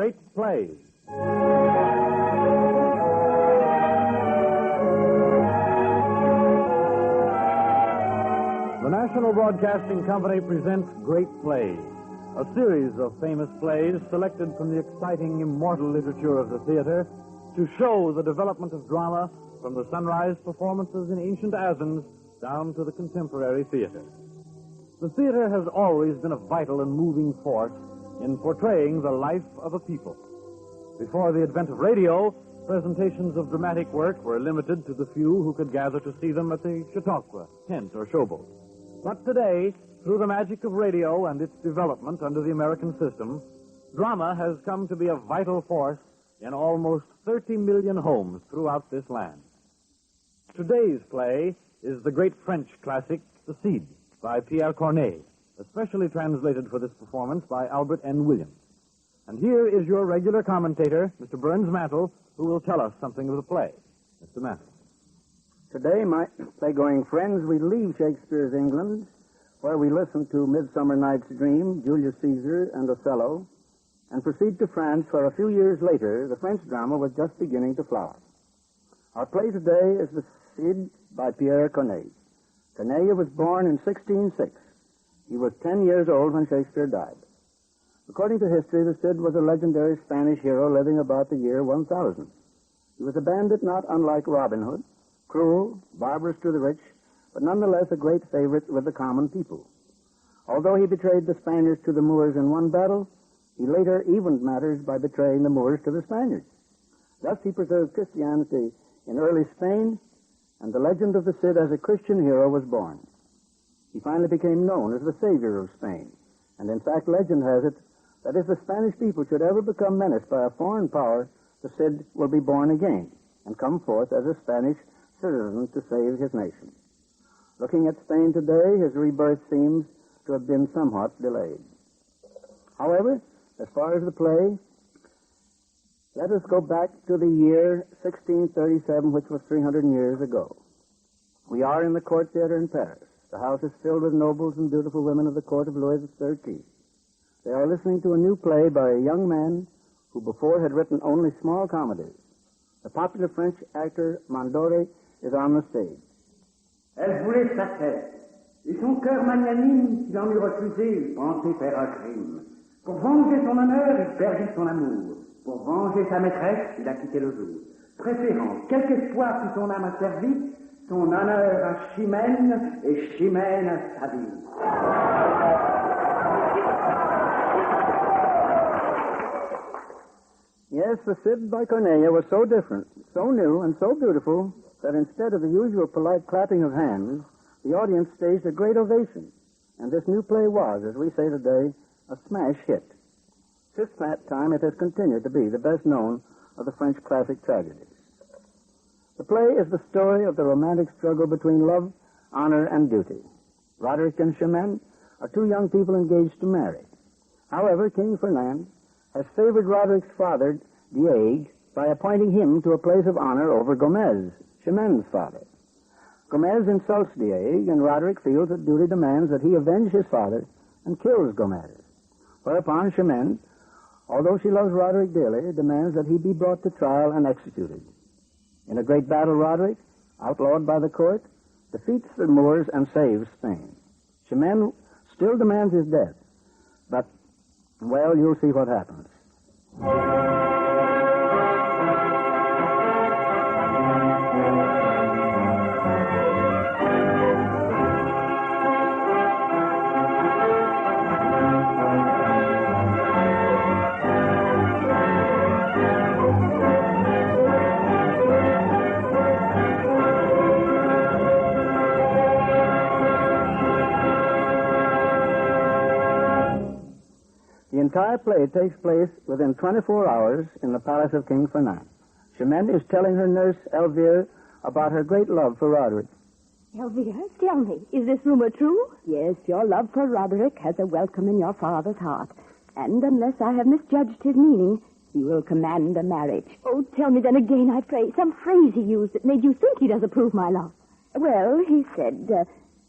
Great Plays. The National Broadcasting Company presents Great Plays, a series of famous plays selected from the exciting, immortal literature of the theater to show the development of drama from the sunrise performances in ancient Athens down to the contemporary theater. The theater has always been a vital and moving force in portraying the life of a people. Before the advent of radio, presentations of dramatic work were limited to the few who could gather to see them at the chautauqua, tent, or showboat. But today, through the magic of radio and its development under the American system, drama has come to be a vital force in almost 30 million homes throughout this land. Today's play is the great French classic, The Cid, by Pierre Corneille, especially translated for this performance by Albert N. Williams. And here is your regular commentator, Mr. Burns Mantle, who will tell us something of the play. Mr. Mantle. Today, my play-going friends, we leave Shakespeare's England, where we listen to Midsummer Night's Dream, Julius Caesar, and Othello, and proceed to France, where a few years later, the French drama was just beginning to flower. Our play today is The Cid by Pierre Corneille. Corneille was born in 1606. He was 10 years old when Shakespeare died. According to history, the Cid was a legendary Spanish hero living about the year 1000. He was a bandit not unlike Robin Hood, cruel, barbarous to the rich, but nonetheless a great favorite with the common people. Although he betrayed the Spaniards to the Moors in one battle, he later evened matters by betraying the Moors to the Spaniards. Thus he preserved Christianity in early Spain, and the legend of the Cid as a Christian hero was born. He finally became known as the savior of Spain, and in fact legend has it that if the Spanish people should ever become menaced by a foreign power, the Cid will be born again and come forth as a Spanish citizen to save his nation. Looking at Spain today, his rebirth seems to have been somewhat delayed. However, as far as the play, let us go back to the year 1637, which was 300 years ago. We are in the Court Theater in Paris. The house is filled with nobles and beautiful women of the court of Louis XIII. They are listening to a new play by a young man who before had written only small comedies. The popular French actor Mandore is on the stage. Elle voulait sa tête, et son cœur magnanime, s'il en eût refusé, pensait faire un crime. Pour venger son honneur, il perdit son amour. Pour venger sa maîtresse, il a quitté le jour. Préférant, quelque espoir si son âme a servi, son honneur à Chimène, et Chimène à sa vie. Yes, The Cid by Corneille was so different, so new, and so beautiful that instead of the usual polite clapping of hands, the audience staged a great ovation. And this new play was, as we say today, a smash hit. Since that time, it has continued to be the best known of the French classic tragedies. The play is the story of the romantic struggle between love, honor, and duty. Rodrigue and Chimène are two young people engaged to marry. However, King Ferdinand has favored Rodrigue's father, Diego, by appointing him to a place of honor over Gomez, Chimène's father. Gomez insults Diego, and Rodrigue feels that duty demands that he avenge his father and kills Gomez. Whereupon Chimène, although she loves Rodrigue dearly, demands that he be brought to trial and executed. In a great battle, Rodrigue, outlawed by the court, defeats the Moors and saves Spain. Chimène still demands his death, but, well, you'll see what happens. The entire play takes place within 24 hours in the palace of King Ferdinand. Chimène is telling her nurse, Elvire, about her great love for Rodrigue. Elvire, tell me, is this rumor true? Yes, your love for Roderick has a welcome in your father's heart. And unless I have misjudged his meaning, he will command a marriage. Oh, tell me then again, I pray, some phrase he used that made you think he does approve my love. Well, he said,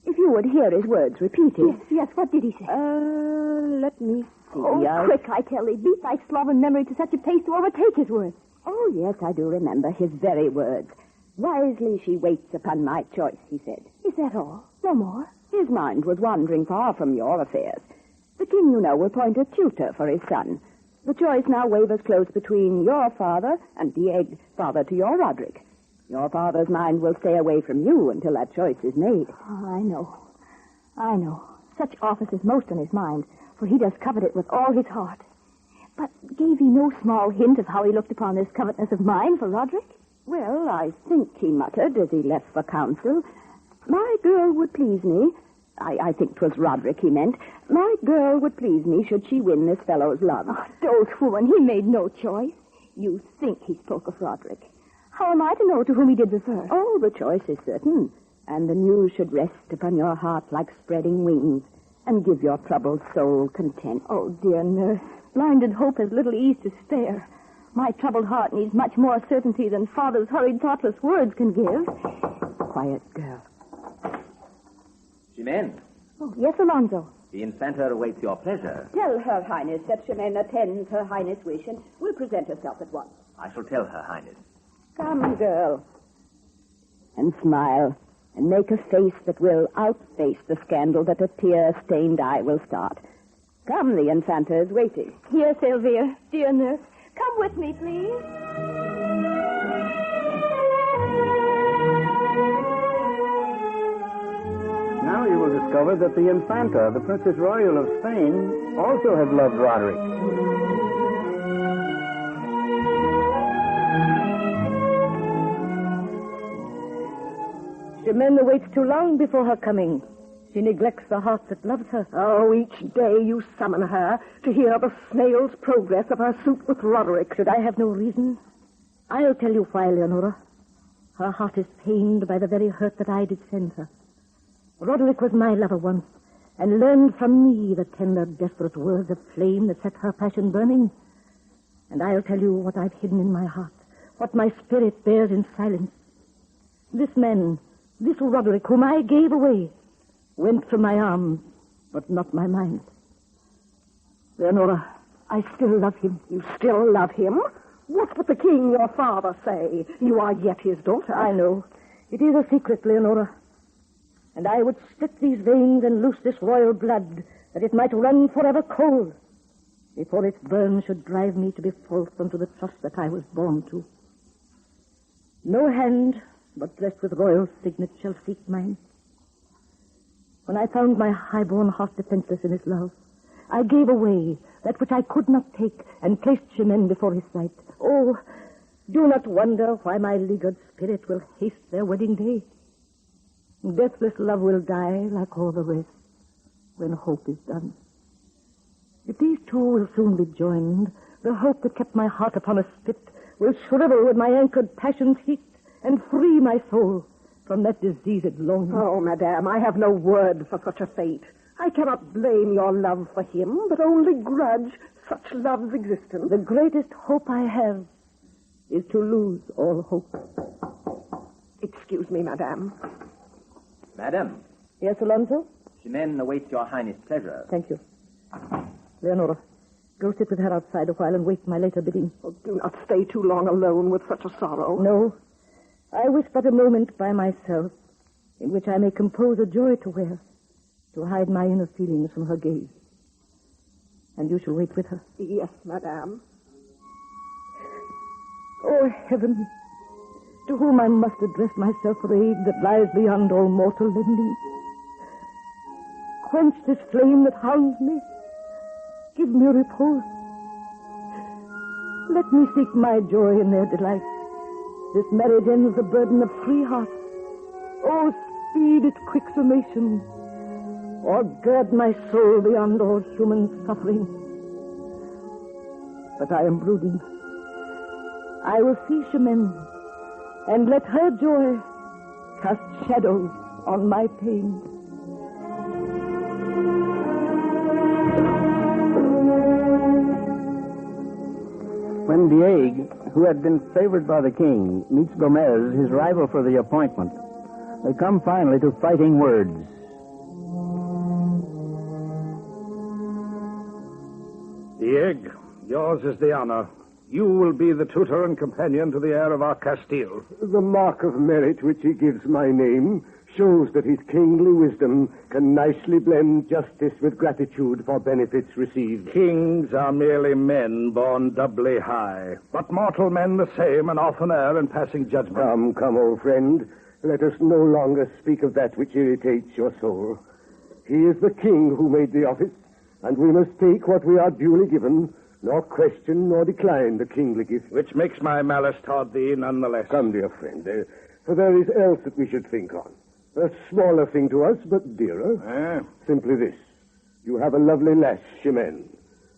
if you would hear his words repeated. Yes, what did he say? Let me quick, I tell thee. Beat thy sloven memory to such a pace to overtake his words. Oh, yes, I do remember his very words. Wisely she waits upon my choice, he said. Is that all? No more? His mind was wandering far from your affairs. The king, you know, will appoint a tutor for his son. The choice now wavers close between your father and Diego, father to your Rodrigue. Your father's mind will stay away from you until that choice is made. Oh, I know. Such office is most on his mind, for he does covet it with all his heart. But gave he no small hint of how he looked upon this covetousness of mine for Rodrigue? Well, I think he muttered as he left for council, my girl would please me. I think 'twas Rodrigue he meant. My girl would please me should she win this fellow's love. Oh, dolt woman, he made no choice. You think he spoke of Rodrigue. How am I to know to whom he did refer? Oh, the choice is certain, and the news should rest upon your heart like spreading wings, and give your troubled soul content. Oh, dear nurse, blinded hope has little ease to spare. My troubled heart needs much more certainty than father's hurried, thoughtless words can give. Quiet, girl. Chimène, Oh, yes, Alonso. the Infanta awaits your pleasure. Tell Her Highness that Chimène attends Her Highness' wish and will present herself at once. I shall tell Her Highness. Come, girl. And smile, and make a face that will outface the scandal that a tear-stained eye will start. Come, the Infanta is waiting. Yes, Elvire, dear nurse. Come with me, please. Now you will discover that the Infanta, the Princess Royal of Spain, also had loved Roderick. Chimène waits too long before her coming. She neglects the heart that loves her. Oh, each day you summon her to hear the snail's progress of her suit with Roderick. Should I have no reason? I'll tell you why, Leonora. Her heart is pained by the very hurt that I did send her. Roderick was my lover once, and learned from me the tender, desperate words of flame that set her passion burning. And I'll tell you what I've hidden in my heart, what my spirit bears in silence. This man, this Roderick, whom I gave away, went from my arms, but not my mind. Leonora, I still love him. You still love him? What would the king, your father, say? You are yet his daughter. I know. It is a secret, Leonora. And I would split these veins and loose this royal blood, that it might run forever cold, before its burn should drive me to be false unto the trust that I was born to. No hand but blessed with royal signet shall seek mine. When I found my high-born heart defenseless in his love, I gave away that which I could not take and placed Chimène before his sight. Oh, do not wonder why my leaguered spirit will haste their wedding day. Deathless love will die like all the rest when hope is done. If these two will soon be joined, the hope that kept my heart upon a spit will shrivel with my anchored passion's heat and free my soul from that diseased longing. Oh, madame, I have no word for such a fate. I cannot blame your love for him, but only grudge such love's existence. The greatest hope I have is to lose all hope. Excuse me, madame. Madam, Yes, Alonso? Chimène awaits your Highness' pleasure. Thank you. Leonora, go sit with her outside a while and wait my later bidding. Oh, do not stay too long alone with such a sorrow. No. I wish but a moment by myself in which I may compose a joy to wear, to hide my inner feelings from her gaze. And you shall wait with her. Yes, madame. Oh, heaven, to whom I must address myself for aid that lies beyond all mortal lending. Quench this flame that hounds me. Give me repose. Let me seek my joy in their delight. This marriage ends the burden of 3 hearts. Oh, speed its quick summation, or gird my soul beyond all human suffering. But I am brooding. I will see Chimène, and let her joy cast shadows on my pain. When Diego, who had been favored by the king, meets Gomez, his rival for the appointment, they come finally to fighting words. Diego, yours is the honor. You will be the tutor and companion to the heir of our Castille. The mark of merit which he gives my name shows that his kingly wisdom can nicely blend justice with gratitude for benefits received. Kings are merely men born doubly high, but mortal men the same and often err in passing judgment. Come, old friend. Let us no longer speak of that which irritates your soul. He is the king who made the office, and we must take what we are duly given, nor question nor decline the kingly gift. Which makes my malice toward thee none the less. Come, dear friend, for there is else that we should think on. A smaller thing to us, but dearer. Simply this. You have a lovely lass, Chimène,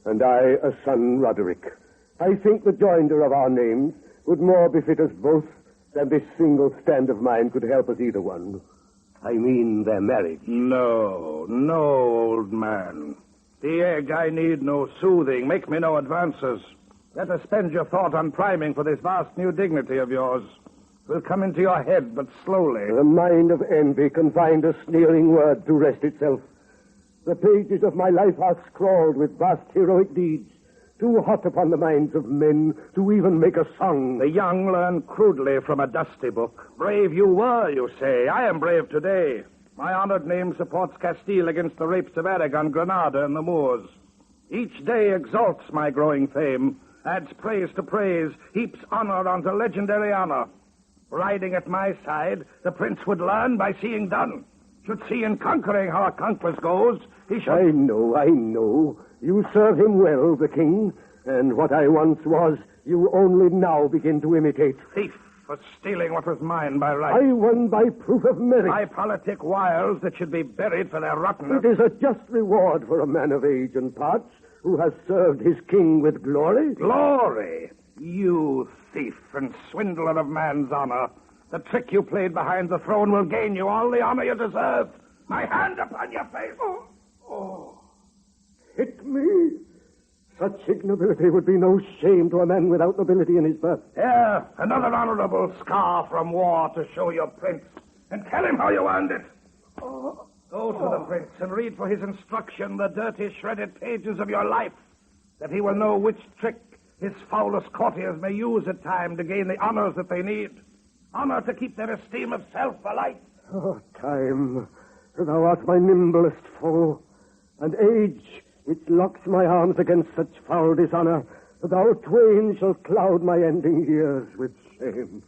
and I a son, Rodrigue. I think the joinder of our names would more befit us both than this single stand of mine could help us either one. I mean their marriage. No, old man. Diego, I need no soothing. Make me no advances. Let us spend your thought on priming for this vast new dignity of yours. Will come into your head, but slowly. The mind of envy can find a sneering word to rest itself. The pages of my life are scrawled with vast heroic deeds, too hot upon the minds of men to even make a song. The young learn crudely from a dusty book. Brave you were, you say. I am brave today. My honored name supports Castile against the rapes of Aragon, Granada, and the Moors. Each day exalts my growing fame, adds praise to praise, heaps honor onto legendary honor. Riding at my side, the prince would learn by seeing done. Should see in conquering how a conquest goes, he should... I know. You serve him well, the king, and what I once was, you only now begin to imitate. Thief for stealing what was mine by right. I won by proof of merit. By politic wiles that should be buried for their rottenness. It is a just reward for a man of age and parts who has served his king with glory. Glory? You thief and swindler of man's honor. The trick you played behind the throne will gain you all the honor you deserve. My hand upon your face. Oh. Hit me? Such ignobility would be no shame to a man without nobility in his birth. Here, another honorable scar from war to show your prince. And tell him how you earned it. Go to the prince and read for his instruction the dirty, shredded pages of your life, that he will know which trick his foulest courtiers may use at time to gain the honors that they need. Honor to keep their esteem of self alight. Oh, time, thou art my nimblest foe, and age, which locks my arms against such foul dishonor, thou twain shalt cloud my ending years with shame.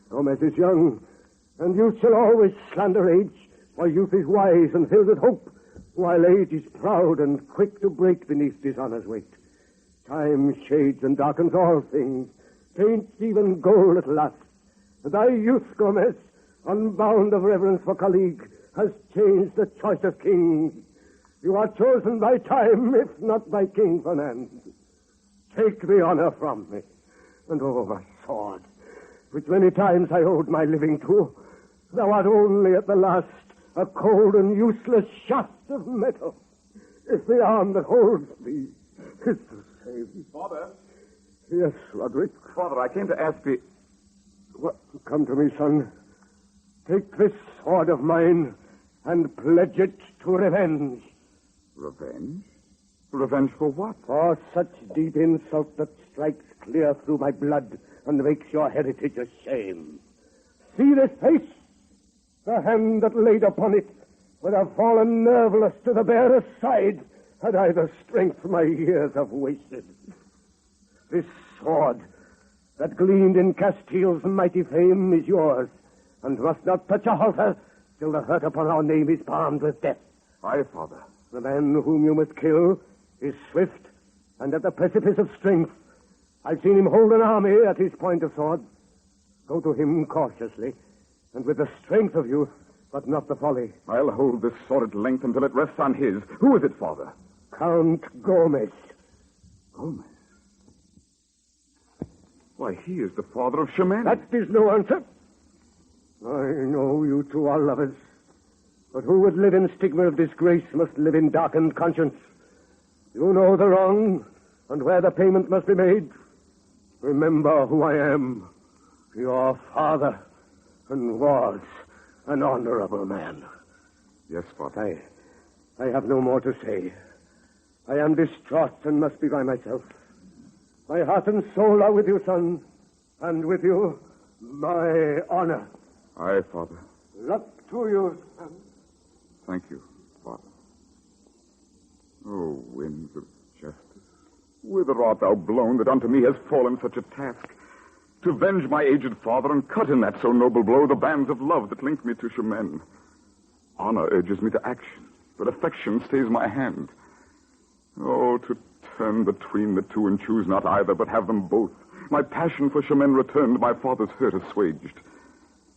Gomez is young, and youth shall always slander age, for youth is wise and filled with hope, while age is proud and quick to break beneath dishonor's weight. Time shades and darkens all things, paints even gold at last. Thy youth, Gomez, unbound of reverence for colleague, has changed the choice of kings. You are chosen by time, if not by King Fernand. Take the honor from me. And my sword, which many times I owed my living to, thou art only at the last a cold and useless shaft of metal. If the arm that holds thee is the same. Father? Yes, Rodrigue? Father, I came to ask thee... What? Come to me, son. Take this sword of mine and pledge it to revenge. Revenge? Revenge for what? For such deep insult that strikes clear through my blood and makes your heritage a shame. See this face? The hand that laid upon it would have fallen nerveless to the bearer's side had I the strength my years have wasted. This sword that gleamed in Castille's mighty fame is yours, and must not touch a halter till the hurt upon our name is palmed with death. Aye, Father. The man whom you must kill is swift and at the precipice of strength. I've seen him hold an army at his point of sword. Go to him cautiously, and with the strength of youth, but not the folly. I'll hold this sword at length until it rests on his. Who is it, Father? Count Gomez. Gomez? Why, he is the father of Chimène. That is no answer. I know you two are lovers, but who would live in stigma of disgrace must live in darkened conscience. You know the wrong, and where the payment must be made. Remember who I am. Your father, and was an honorable man. Yes, Father. I have no more to say. I am distraught and must be by myself. My heart and soul are with you, son, and with you, my honor. Aye, Father. Luck to you, son. Thank you, Father. O winds of justice, whither art thou blown that unto me has fallen such a task? To venge my aged father and cut in that so noble blow the bands of love that link me to Chimène. Honor urges me to action, but affection stays my hand. Oh, to turn between the two and choose not either, but have them both. My passion for Chimène returned, my father's hurt assuaged.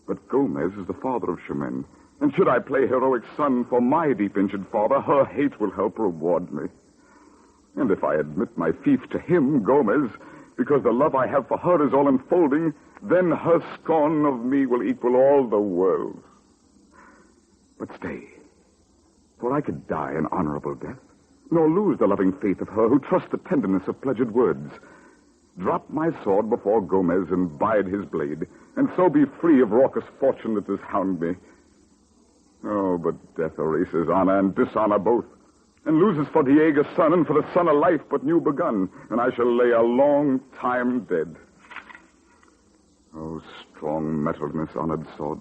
But Gomez is the father of Chimène, and should I play heroic son for my deep injured father, her hate will help reward me. And if I admit my fief to him, Gomez, because the love I have for her is all enfolding, then her scorn of me will equal all the world. But stay, for I could die an honorable death, nor lose the loving faith of her who trusts the tenderness of pledged words. Drop my sword before Gomez and bide his blade, and so be free of raucous fortune that does hound me. Oh, but death erases honor and dishonor both, and loses for Diego a son, and for the son a life but new begun, and I shall lay a long time dead. Oh, strong mettled mishonored sword,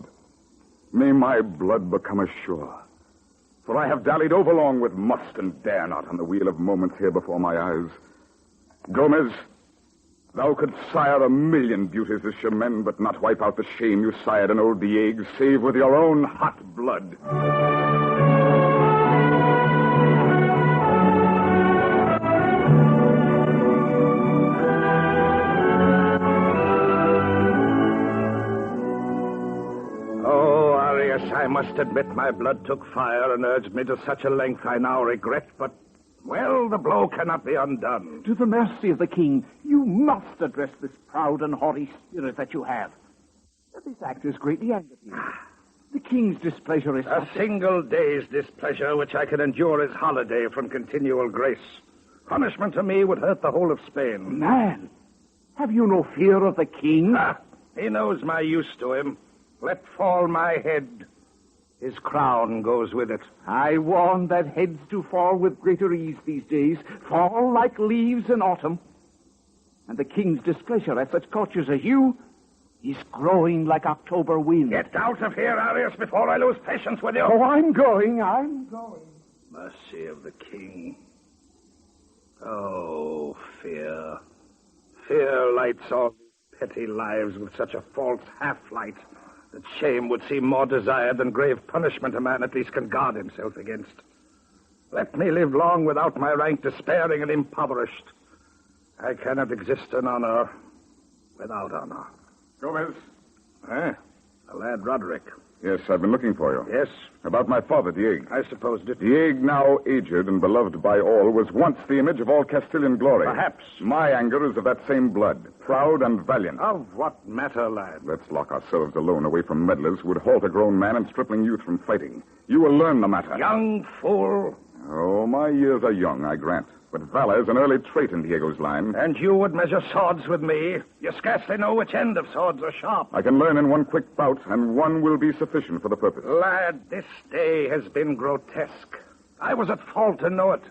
may my blood become as sure, for I have dallied overlong with must and dare not on the wheel of moments here before my eyes. Gomez, thou couldst sire 1,000,000 beauties as Chimène, but not wipe out the shame you sired in old Diego, save with your own hot blood. I must admit my blood took fire and urged me to such a length I now regret, but, well, the blow cannot be undone. To the mercy of the king, you must address this proud and haughty spirit that you have. This act has greatly angered you. The king's displeasure is... A single day's displeasure which I can endure as holiday from continual grace. Punishment to me would hurt the whole of Spain. Man, have you no fear of the king? He knows my use to him. Let fall my head. His crown goes with it. I warn that heads do fall with greater ease these days, fall like leaves in autumn. And the king's displeasure at such courtiers as you is growing like October wind. Get out of here, Arius, before I lose patience with you. Oh, I'm going. Mercy of the king. Oh, fear. Fear lights all petty lives with such a false half-light that shame would seem more desired than grave punishment a man at least can guard himself against. Let me live long without my rank despairing and impoverished. I cannot exist in honor without honor. Gomez. The lad Rodrigue. Yes, I've been looking for you. Yes? About my father, Diego. I supposed it. Diego, now aged and beloved by all, was once the image of all Castilian glory. Perhaps. My anger is of that same blood, proud and valiant. Of what matter, lad? Let's lock ourselves alone away from meddlers who would halt a grown man and stripling youth from fighting. You will learn the matter. Young fool. Oh, my years are young, I grant. But valor is an early trait in Diego's line. And you would measure swords with me? You scarcely know which end of swords are sharp. I can learn in one quick bout, and one will be sufficient for the purpose. Lad, this day has been grotesque. I was at fault to know it.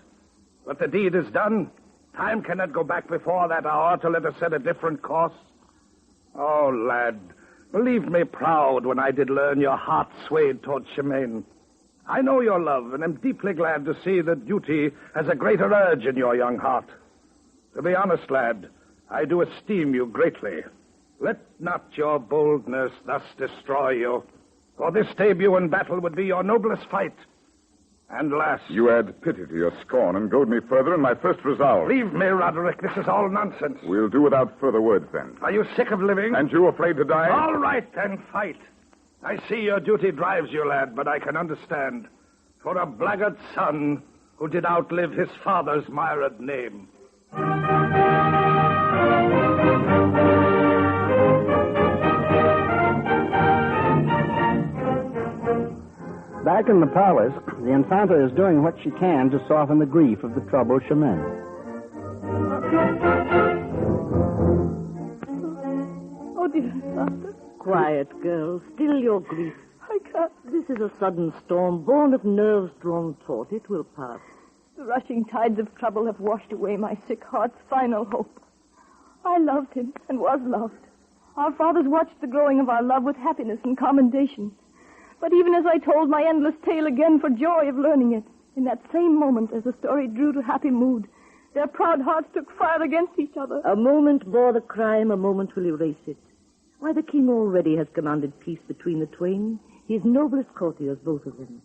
But the deed is done. Time cannot go back before that hour to let us set a different course. Oh, lad, believe me proud when I did learn your heart swayed toward Chimène. I know your love, and am deeply glad to see that duty has a greater urge in your young heart. To be honest, lad, I do esteem you greatly. Let not your boldness thus destroy you, for this debut in battle would be your noblest fight. And last... You add pity to your scorn and goad me further in my first resolve. Leave me, Roderick. This is all nonsense. We'll do without further words, then. Are you sick of living? And you afraid to die? All right, then, fight. I see your duty drives you, lad, but I can understand. For a blackguard son who did outlive his father's mired name. Back in the palace, the Infanta is doing what she can to soften the grief of the troubled Chimène. Oh, dear Infanta. Quiet, girl. Still your grief. I can't. This is a sudden storm, born of nerves drawn taut. It will pass. The rushing tides of trouble have washed away my sick heart's final hope. I loved him and was loved. Our fathers watched the growing of our love with happiness and commendation. But even as I told my endless tale again for joy of learning it, in that same moment as the story drew to happy mood, their proud hearts took fire against each other. A moment bore the crime, a moment will erase it. Why, the king already has commanded peace between the twain, his noblest courtiers, both of them.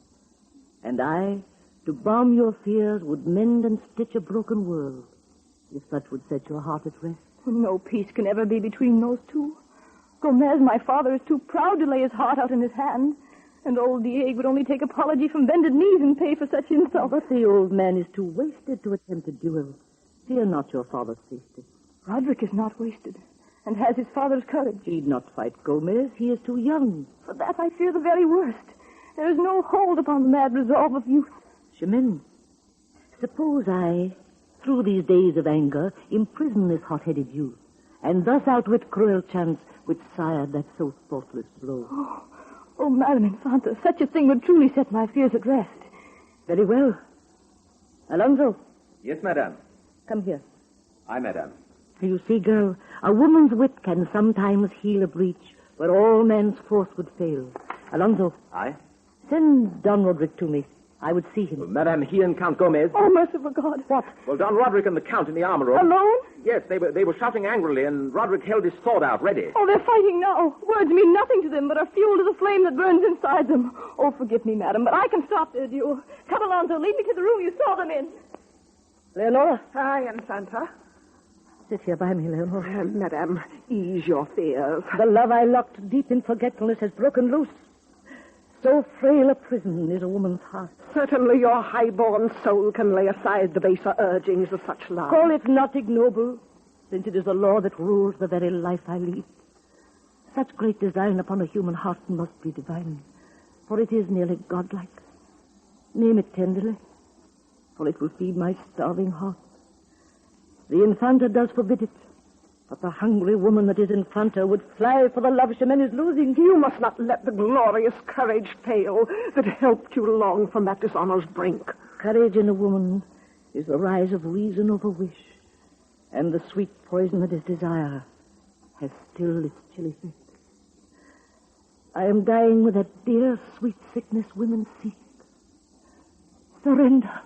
And I, to balm your fears, would mend and stitch a broken world, if such would set your heart at rest. No peace can ever be between those two. Gomez, my father, is too proud to lay his heart out in his hand. And old Diego would only take apology from bended knees and pay for such insult. But the old man is too wasted to attempt a duel. Fear not your father's safety. Rodrigue is not wasted, and has his father's courage. He'd not fight Gomez. He is too young. For that I fear the very worst. There is no hold upon the mad resolve of youth. Chimène, suppose I, through these days of anger, imprison this hot-headed youth, and thus outwit cruel chance which sired that so thoughtless blow. Oh, Madam Infanta, such a thing would truly set my fears at rest. Very well. Alonso. Yes, madame. Come here. Aye, madame. You see, girl, a woman's wit can sometimes heal a breach where all man's force would fail. Alonso. Aye? Send Don Rodrigue to me. I would see him. Well, madame, he and Count Gomez. Oh, merciful God. What? Well, Don Rodrigue and the Count in the armor room. Alone? Yes, they were shouting angrily, and Rodrigue held his sword out, ready. Oh, they're fighting now. Words mean nothing to them, but are fuel to the flame that burns inside them. Oh, forgive me, madam, but I can stop their duel. Come, Alonso, lead me to the room you saw them in. Leonora. Aye, Infanta. Sit here by me, Leonora. Madame, ease your fears. The love I locked deep in forgetfulness has broken loose. So frail a prison is a woman's heart. Certainly your high-born soul can lay aside the baser urgings of such love. Call it not ignoble, since it is the law that rules the very life I lead. Such great design upon a human heart must be divine, for it is nearly godlike. Name it tenderly, for it will feed my starving heart. The Infanta does forbid it, but the hungry woman that is Infanta would fly for the love Chimène is losing. You must not let the glorious courage fail that helped you along from that dishonor's brink. Courage in a woman is the rise of reason over wish, and the sweet poison that is desire has still its chilly fit. I am dying with that dear, sweet sickness women seek. Surrender.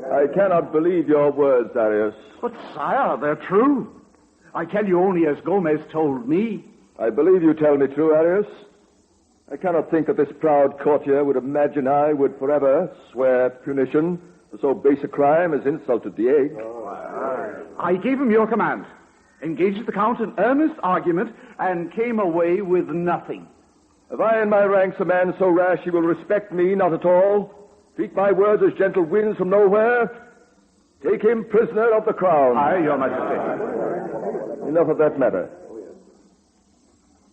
I cannot believe your words, Arius. But, sire, they're true. I tell you only as Gomez told me. I believe you tell me true, Arius. I cannot think that this proud courtier would imagine I would forever swear punition for so base a crime as insult to Diego. I gave him your command, engaged the Count in earnest argument, and came away with nothing. Have I in my ranks a man so rash he will respect me not at all? Speak my words as gentle winds from nowhere? Take him prisoner of the crown. Aye, your majesty. Enough of that matter.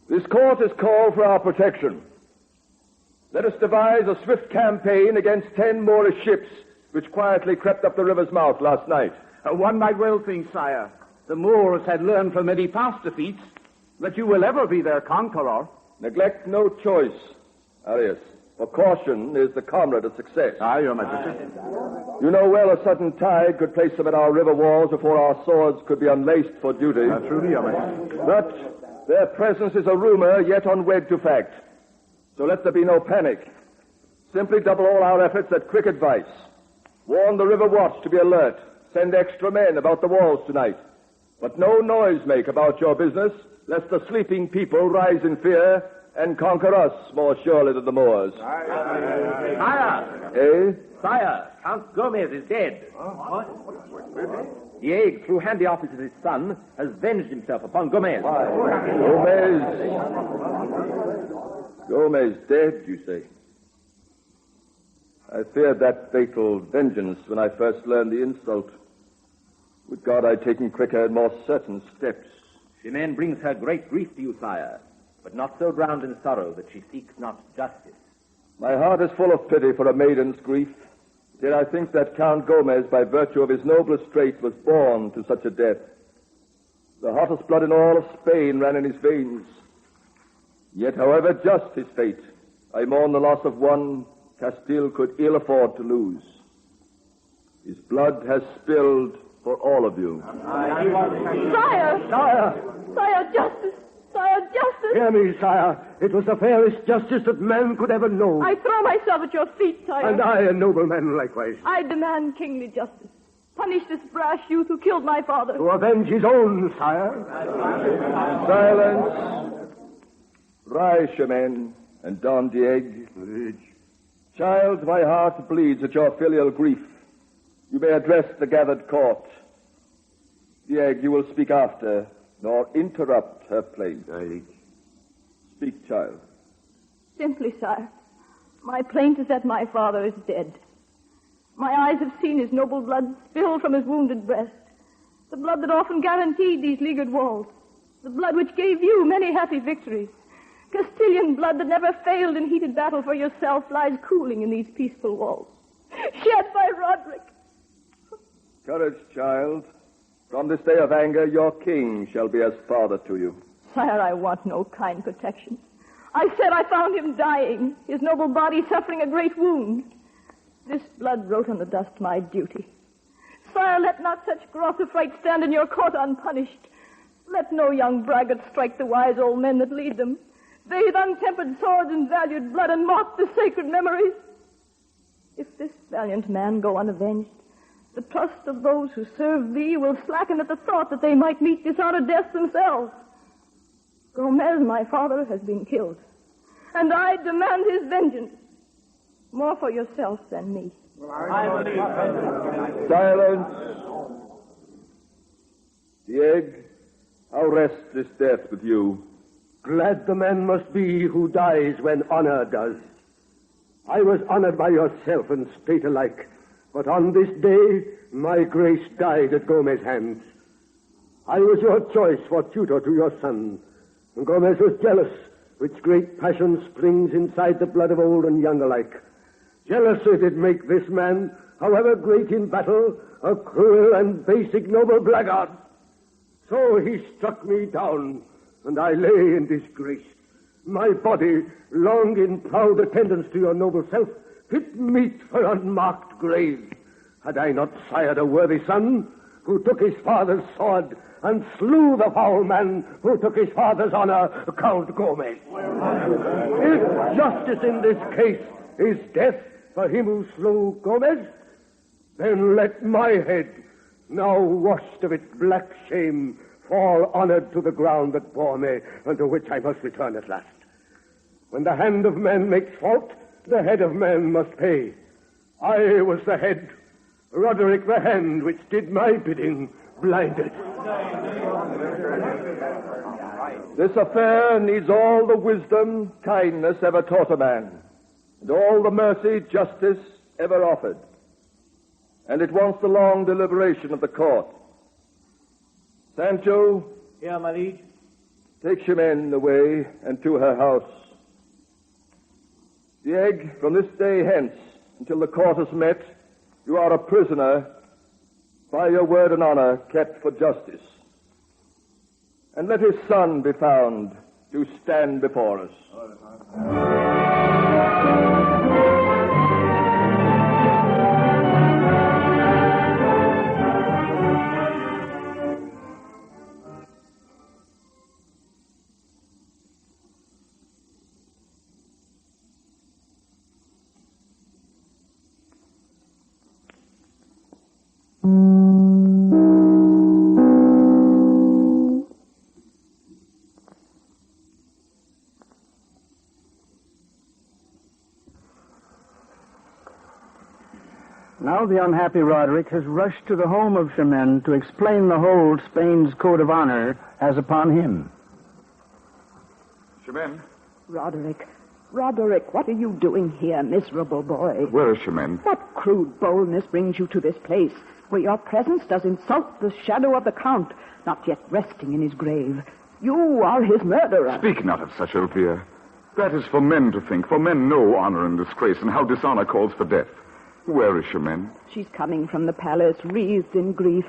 This court is called for our protection. Let us devise a swift campaign against 10 Moorish ships which quietly crept up the river's mouth last night. One might well think, sire, the Moors had learned from many past defeats that you will ever be their conqueror. Neglect no choice, Arius, for caution is the comrade of success. Aye, your majesty. You know well a sudden tide could place them at our river walls before our swords could be unlaced for duty. Truly, your majesty. But their presence is a rumor yet unwed to fact. So let there be no panic. Simply double all our efforts at quick advice. Warn the river watch to be alert. Send extra men about the walls tonight. But no noise make about your business, lest the sleeping people rise in fear and conquer us more surely than the Moors. Sire! Eh? Sire, Count Gomez is dead. Diego, through handy office of his son, has venged himself upon Gomez. Gomez dead, you say? I feared that fatal vengeance when I first learned the insult. Would God I'd taken quicker and more certain steps. Chimène brings her great grief to you, sire, but not so drowned in sorrow that she seeks not justice. My heart is full of pity for a maiden's grief. Yet I think that Count Gomez, by virtue of his noble estate, was born to such a death. The hottest blood in all of Spain ran in his veins. Yet, however just his fate, I mourn the loss of one Castille could ill afford to lose. His blood has spilled for all of you. Sire! Sire! Sire, justice! Sire, justice! Hear me, sire. It was the fairest justice that man could ever know. I throw myself at your feet, sire. And I, a nobleman likewise. I demand kingly justice. Punish this brash youth who killed my father. To avenge his own, sire. Silence. Rise, Chimène and Don Diego. Child, my heart bleeds at your filial grief. You may address the gathered court. Diego, you will speak after, nor interrupt her plaint. Speak, child. Simply, sire, my plaint is that my father is dead. My eyes have seen his noble blood spill from his wounded breast, the blood that often guaranteed these leaguered walls, the blood which gave you many happy victories. Castilian blood that never failed in heated battle for yourself lies cooling in these peaceful walls, shed by Rodrigue. Courage, child. From this day of anger, your king shall be as father to you. Sire, I want no kind protection. I said I found him dying, his noble body suffering a great wound. This blood wrote on the dust my duty. Sire, let not such gross affright stand in your court unpunished. Let no young braggarts strike the wise old men that lead them, bathe untempered swords in valued blood, and mock the sacred memories. If this valiant man go unavenged, the trust of those who serve thee will slacken at the thought that they might meet dishonored death themselves. Gomez, my father, has been killed, and I demand his vengeance, more for yourself than me. Silence. Diego, I'll rest this death with you. Glad the man must be who dies when honor does. I was honored by yourself and state alike, but on this day my grace died at Gomez's hands. I was your choice for tutor to your son. Gomez was jealous, which great passion springs inside the blood of old and young alike. Jealousy did make this man, however great in battle, a cruel and base ignoble blackguard. So he struck me down, and I lay in disgrace. My body, long in proud attendance to your noble self, fit meet for unmarked grave. Had I not sired a worthy son, who took his father's sword and slew the foul man who took his father's honor, Count Gomez. If justice in this case is death for him who slew Gomez, then let my head, now washed of its black shame, fall honored to the ground that bore me, and to which I must return at last. When the hand of man makes fault, the head of man must pay. I was the head, Rodrigue the hand which did my bidding, blinded. This affair needs all the wisdom, kindness ever taught a man, and all the mercy, justice ever offered. And it wants the long deliberation of the court. Sancho. Here, my liege. Take Chimène away and to her house. Diego, from this day hence, until the court is met, you are a prisoner, by your word and honor, kept for justice. And let his son be found to stand before us. Now the unhappy Rodrigue has rushed to the home of Chimène to explain the hold Spain's code of honor has upon him. Chimène? Rodrigue, Roderick, what are you doing here, miserable boy? Where is Chimène? What crude boldness brings you to this place, where your presence does insult the shadow of the Count, not yet resting in his grave? You are his murderer. Speak not of such, Elvire. That is for men to think, for men know honor and disgrace, and how dishonor calls for death. Where is Chimène? She's coming from the palace, wreathed in grief,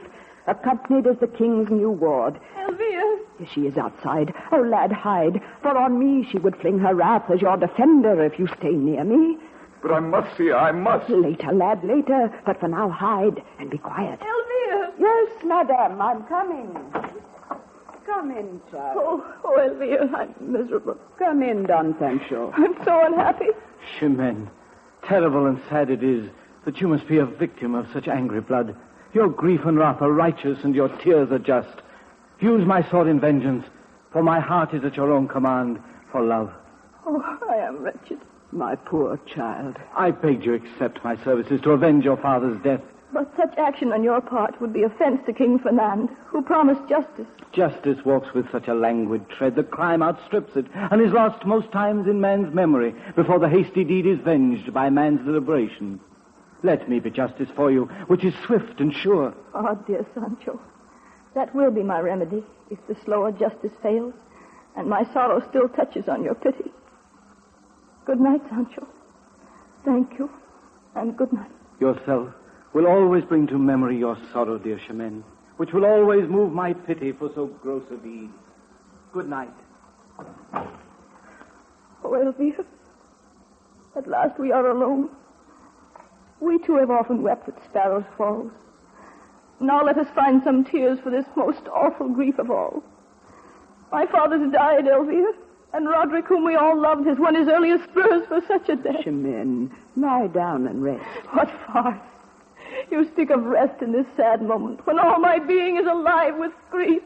accompanied as the king's new ward. Elvire! She is outside. Oh, lad, hide, for on me she would fling her wrath as your defender if you stay near me. But I must see her, I must. Later, lad, later. But for now, hide and be quiet. Elvire! Yes, madam, I'm coming. Come in, child. Oh, Elvire, I'm miserable. Come in, Don Sancho. I'm so unhappy. Chimène, terrible and sad it is that you must be a victim of such angry blood. Your grief and wrath are righteous, and your tears are just. Use my sword in vengeance, for my heart is at your own command for love. Oh, I am wretched. My poor child. I begged you accept my services to avenge your father's death. But such action on your part would be offense to King Fernand, who promised justice. Justice walks with such a languid tread that crime outstrips it, and is lost most times in man's memory before the hasty deed is venged by man's deliberation. Let me be justice for you, which is swift and sure. Oh, dear Sancho, that will be my remedy if the slower justice fails, and my sorrow still touches on your pity. Good night, Sancho. Thank you, and good night. Yourself will always bring to memory your sorrow, dear Chimène, which will always move my pity for so gross a deed. Good night. Oh, Elvire, at last we are alone. We too have often wept at Sparrow's falls. Now let us find some tears for this most awful grief of all. My father's died, Elvire, and Roderick, whom we all loved, has won his earliest spurs for such a death. Chimène, lie down and rest. What farce! You speak of rest in this sad moment, when all my being is alive with grief.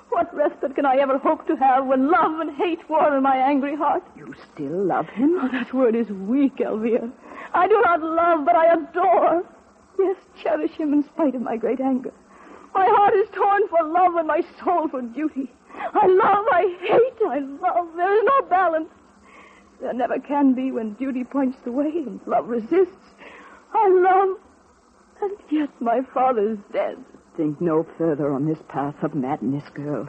What respite can I ever hope to have when love and hate war in my angry heart? You still love him? Oh, that word is weak, Elvire. I do not love, but I adore. Yes, cherish him in spite of my great anger. My heart is torn for love and my soul for duty. I love, I hate, I love. There is no balance. There never can be when duty points the way and love resists. I love, and yet my father is dead. Think no further on this path of madness, girl.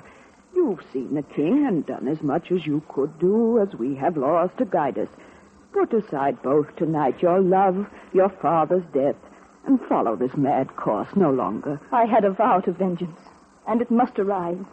You've seen the king and done as much as you could do, as we have laws to guide us. Put aside both tonight, your love, your father's death, and follow this mad course no longer. I had a vow to vengeance, and it must arise.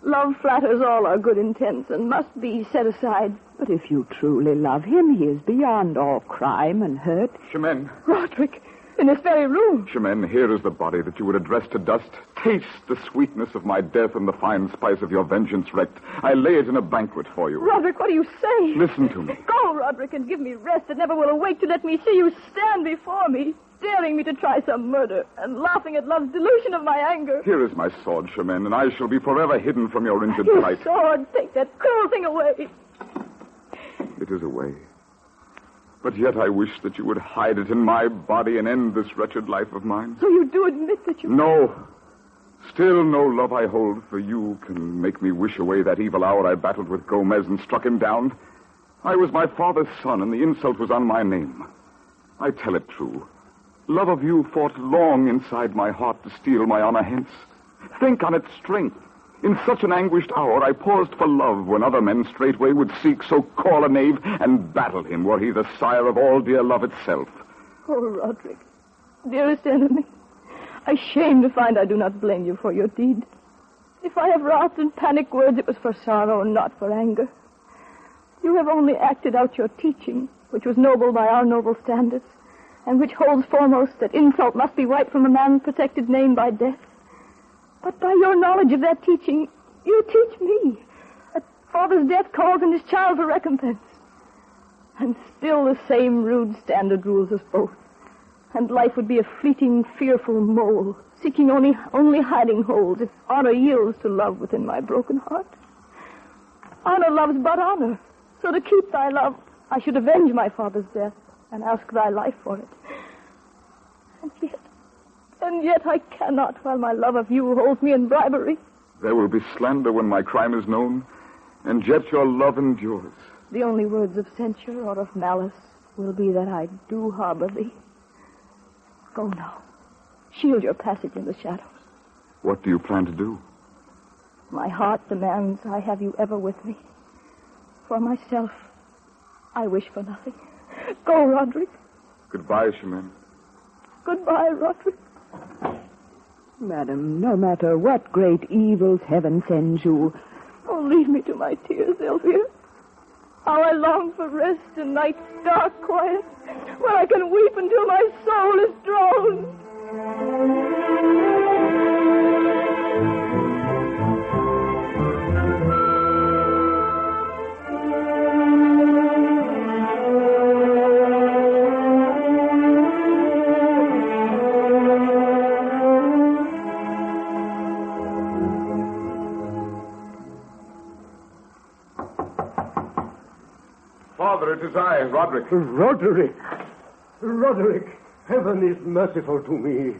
Love flatters all our good intents and must be set aside. But if you truly love him, he is beyond all crime and hurt. Chimène. Roderick, in this very room. Chimène, here is the body that you would address to dust. Taste the sweetness of my death and the fine spice of your vengeance wrecked. I lay it in a banquet for you. Roderick, what do you say? Listen to me. Go, Roderick, and give me rest that never will awake to let me see you stand before me, daring me to try some murder and laughing at love's delusion of my anger. Here is my sword, Chimène, and I shall be forever hidden from your injured Your sight. sword, take that cruel thing away. It is away. But yet I wish that you would hide it in my body and end this wretched life of mine. So you do admit that you... No. Still no love I hold for you can make me wish away that evil hour I battled with Gomez and struck him down. I was my father's son, and the insult was on my name. I tell it true. Love of you fought long inside my heart to steal my honor hence. Think on its strength. In such an anguished hour, I paused for love when other men straightway would seek so call a knave and battle him were he the sire of all dear love itself. Oh, Roderick, dearest enemy, I shame to find I do not blame you for your deed. If I have wrought in panic words, it was for sorrow and not for anger. You have only acted out your teaching, which was noble by our noble standards, and which holds foremost that insult must be wiped from a man's protected name by death. But by your knowledge of that teaching, you teach me that father's death calls in his child for recompense. And still the same rude standard rules us both. And life would be a fleeting, fearful mole, seeking only hiding holes if honor yields to love within my broken heart. Honor loves but honor. So to keep thy love, I should avenge my father's death and ask thy life for it. And yet I cannot while my love of you holds me in bribery. There will be slander when my crime is known, and yet your love endures. The only words of censure or of malice will be that I do harbor thee. Go now. Shield your passage in the shadows. What do you plan to do? My heart demands I have you ever with me. For myself, I wish for nothing. Go, Rodrigue. Goodbye, Chimène. Goodbye, Rodrigue. Madam, no matter what great evils heaven sends you. Oh, leave me to my tears, Elvire. How I long for rest in night's dark quiet, where I can weep until my soul is drowned. Father, it is I, Rodrigue. Rodrigue, heaven is merciful to me.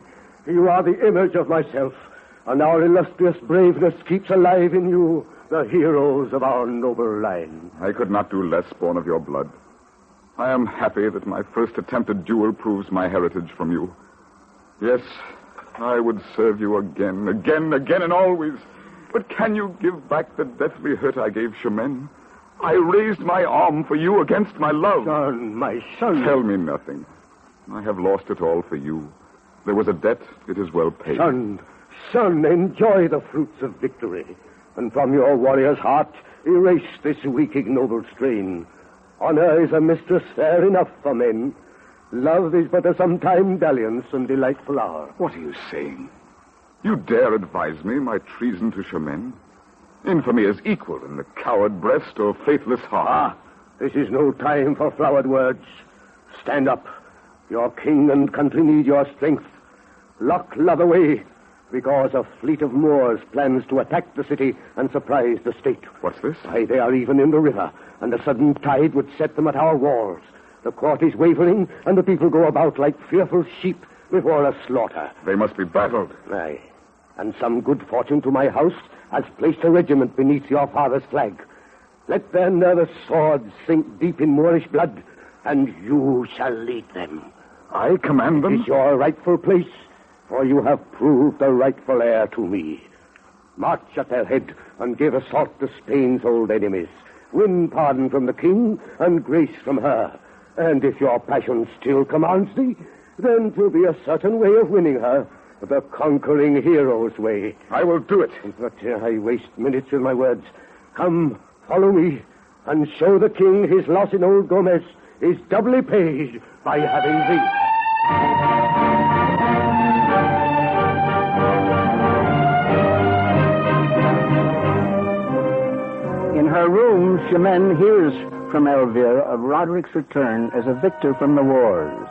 You are the image of myself, and our illustrious braveness keeps alive in you the heroes of our noble line. I could not do less, born of your blood. I am happy that my first attempted duel proves my heritage from you. Yes, I would serve you again, and always. But can you give back the deathly hurt I gave Chimène? I raised my arm for you against my love. Son, my son. Tell me nothing. I have lost it all for you. There was a debt. It is well paid. Son, enjoy the fruits of victory. And from your warrior's heart, erase this weak, ignoble strain. Honor is a mistress fair enough for men. Love is but a sometime dalliance and delightful hour. What are you saying? You dare advise me my treason to Chimène? Infamy is equal in the coward breast or faithless heart. This is no time for flowered words. Stand up. Your king and country need your strength. Lock love away, because a fleet of Moors plans to attack the city and surprise the state. What's this? Why, they are even in the river, and a sudden tide would set them at our walls. The court is wavering, and the people go about like fearful sheep before a slaughter. They must be baffled. Aye. And some good fortune to my house has placed a regiment beneath your father's flag. Let their nervous swords sink deep in Moorish blood, and you shall lead them. I command them? It is your rightful place, for you have proved the rightful heir to me. March at their head and give assault to Spain's old enemies. Win pardon from the king and grace from her. And if your passion still commands thee, then 'twill be a certain way of winning her. The conquering hero's way. I will do it. But I waste minutes with my words. Come, follow me, and show the king his loss in old Gomez is doubly paid by having thee. In her room, Chimène hears from Elvire of Roderick's return as a victor from the wars.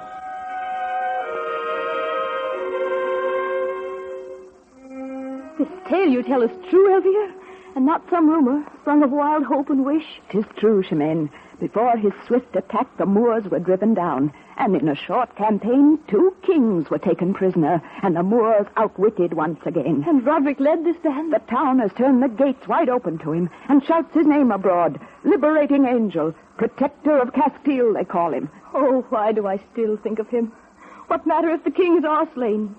This tale you tell is true, Elvire, and not some rumor sprung of wild hope and wish. 'Tis true, Chimène. Before his swift attack, the Moors were driven down, and in a short campaign, 2 kings were taken prisoner, and the Moors outwitted once again. And Roderigue led this band? The town has turned the gates wide open to him, and shouts his name abroad. Liberating angel, protector of Castille, they call him. Oh, why do I still think of him? What matter if the kings are slain?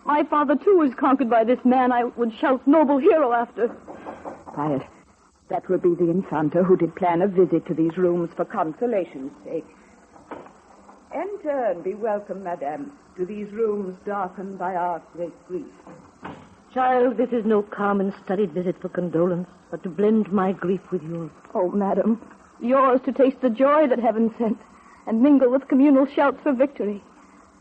My father, too, is conquered by this man I would shout noble hero after. Quiet. That would be the Infanta who did plan a visit to these rooms for consolation's sake. Enter and be welcome, madame, to these rooms darkened by our great grief. Child, this is no calm and studied visit for condolence, but to blend my grief with yours. Oh, madam, yours to taste the joy that heaven sent, and mingle with communal shouts for victory.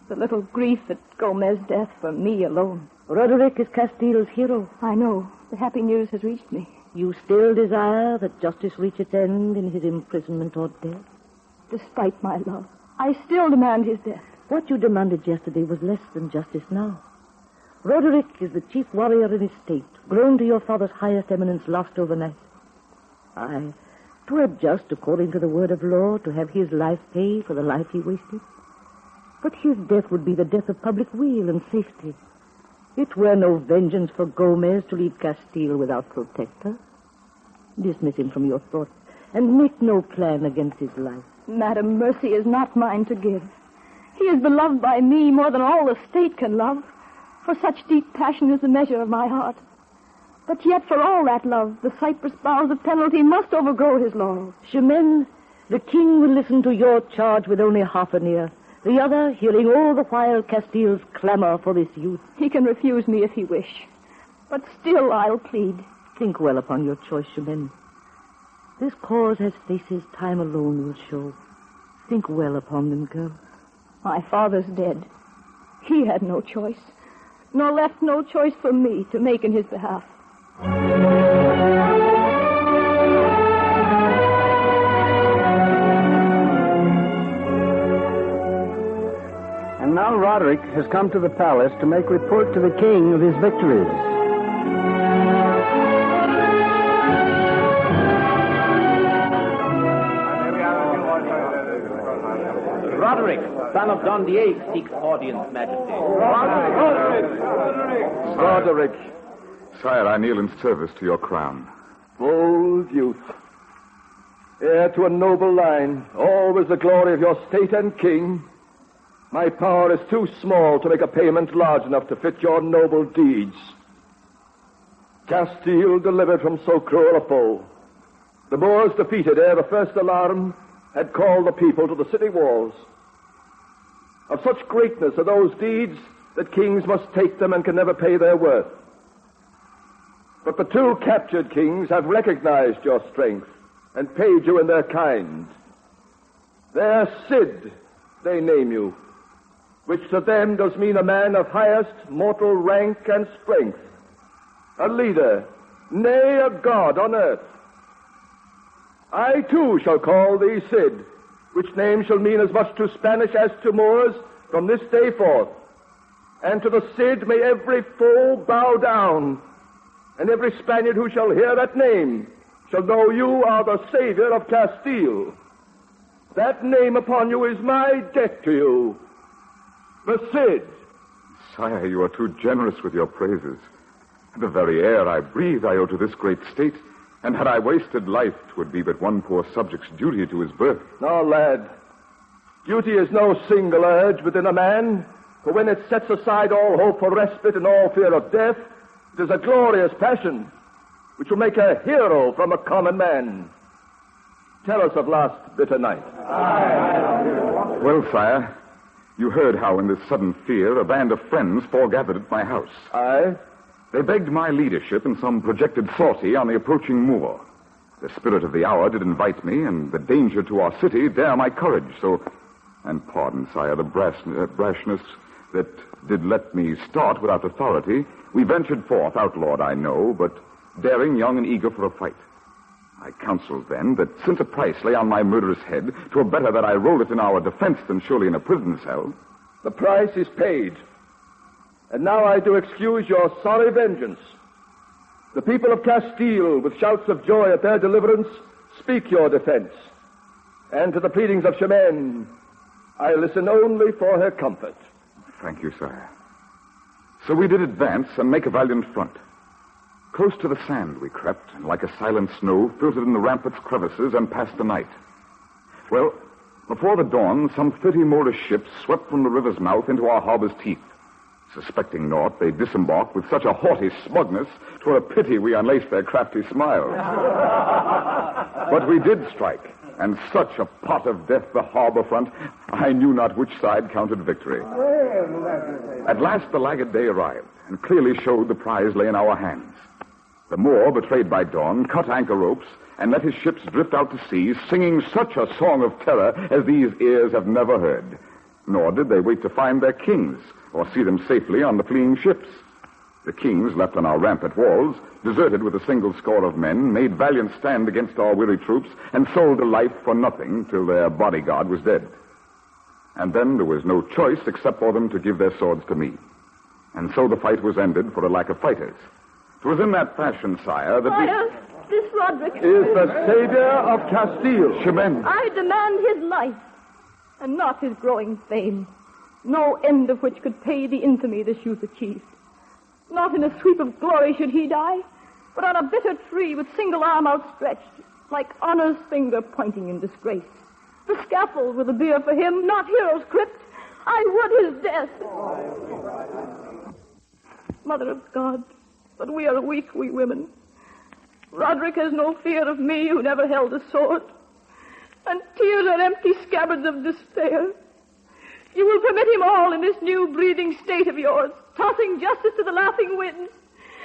The little grief at Gomez's death for me alone. Roderigue is Castille's hero. I know. The happy news has reached me. You still desire that justice reach its end in his imprisonment or death? Despite my love, I still demand his death. What you demanded yesterday was less than justice now. Roderigue is the chief warrior in his state, grown to your father's highest eminence, lost overnight. Aye, 'twere just, according to the word of law, to have his life pay for the life he wasted. But his death would be the death of public weal and safety. It were no vengeance for Gomez to leave Castile without protector. Dismiss him from your thoughts. and make no plan against his life. Madam, mercy is not mine to give. He is beloved by me more than all the state can love, for such deep passion is the measure of my heart. But yet for all that love, the cypress boughs of penalty must overgrow his laurels. Chimène, the king will listen to your charge with only half an ear. The other, hearing all the while Castille's clamor for this youth. He can refuse me if he wish. But still I'll plead. Think well upon your choice, Chimène. This cause has faces time alone will show. Think well upon them, girl. My father's dead. He had no choice, nor left no choice for me to make in his behalf. And now Rodrigue has come to the palace to make report to the king of his victories. Rodrigue, son of Don Diego, seeks audience, Majesty. Rodrigue. Sire, I kneel in service to your crown. Bold youth. Heir to a noble line, always the glory of your state and king. My power is too small to make a payment large enough to fit your noble deeds. Castile delivered from so cruel a foe. The Moors defeated ere the first alarm had called the people to the city walls. Of such greatness are those deeds that kings must take them and can never pay their worth. But the two captured kings have recognized your strength and paid you in their kind. Their Cid, they name you, which to them does mean a man of highest mortal rank and strength, a leader, nay, a god on earth. I, too, shall call thee Cid, which name shall mean as much to Spanish as to Moors from this day forth. And to the Cid may every foe bow down, and every Spaniard who shall hear that name shall know you are the savior of Castile. That name upon you is my debt to you, the Cid. Sire, you are too generous with your praises. The very air I breathe I owe to this great state, and had I wasted life, 'twould be but one poor subject's duty to his birth. No, lad. Duty is no single urge within a man, for when it sets aside all hope for respite and all fear of death, it is a glorious passion, which will make a hero from a common man. Tell us of last bitter night. Well, sire, you heard how in this sudden fear a band of friends foregathered at my house. Aye? They begged my leadership in some projected sortie on the approaching Moor. The spirit of the hour did invite me, and the danger to our city dare my courage, so... And pardon, sire, the brashness that did let me start without authority. We ventured forth, outlawed, I know, but daring, young, and eager for a fight. I counseled then that since a price lay on my murderous head, 'twere better that I roll it in our defense than surely in a prison cell. The price is paid. And now I do excuse your sorry vengeance. The people of Castile, with shouts of joy at their deliverance, speak your defense. And to the pleadings of Chimène, I listen only for her comfort. Thank you, sire. So we did advance and make a valiant front. Close to the sand we crept, and like a silent snow, filtered in the ramparts' crevices and passed the night. Well, before the dawn, some 30 Moorish ships swept from the river's mouth into our harbor's teeth. Suspecting naught, they disembarked with such a haughty smugness, 'twere a pity we unlaced their crafty smiles. But we did strike, and such a pot of death the harbor front, I knew not which side counted victory. At last the lagged day arrived, and clearly showed the prize lay in our hands. The Moor, betrayed by dawn, cut anchor ropes, and let his ships drift out to sea, singing such a song of terror as these ears have never heard. Nor did they wait to find their kings, or see them safely on the fleeing ships. The kings, left on our rampart walls, deserted with a single score of men, made valiant stand against our weary troops, and sold a life for nothing till their bodyguard was dead. And then there was no choice except for them to give their swords to me. And so the fight was ended for a lack of fighters. It was in that fashion, sire, that Sire, this Rodrigue is the savior of Castile. Chimène. I demand his life, and not his growing fame, no end of which could pay the infamy this youth achieved. Not in a sweep of glory should he die, but on a bitter tree with single arm outstretched, like honor's finger pointing in disgrace. The scaffold with a bier for him, not hero's crypt. I would his death. Mother of God, but we are weak, we women. Roderick has no fear of me who never held a sword. And tears are empty scabbards of despair. You will permit him all in this new breathing state of yours, tossing justice to the laughing winds.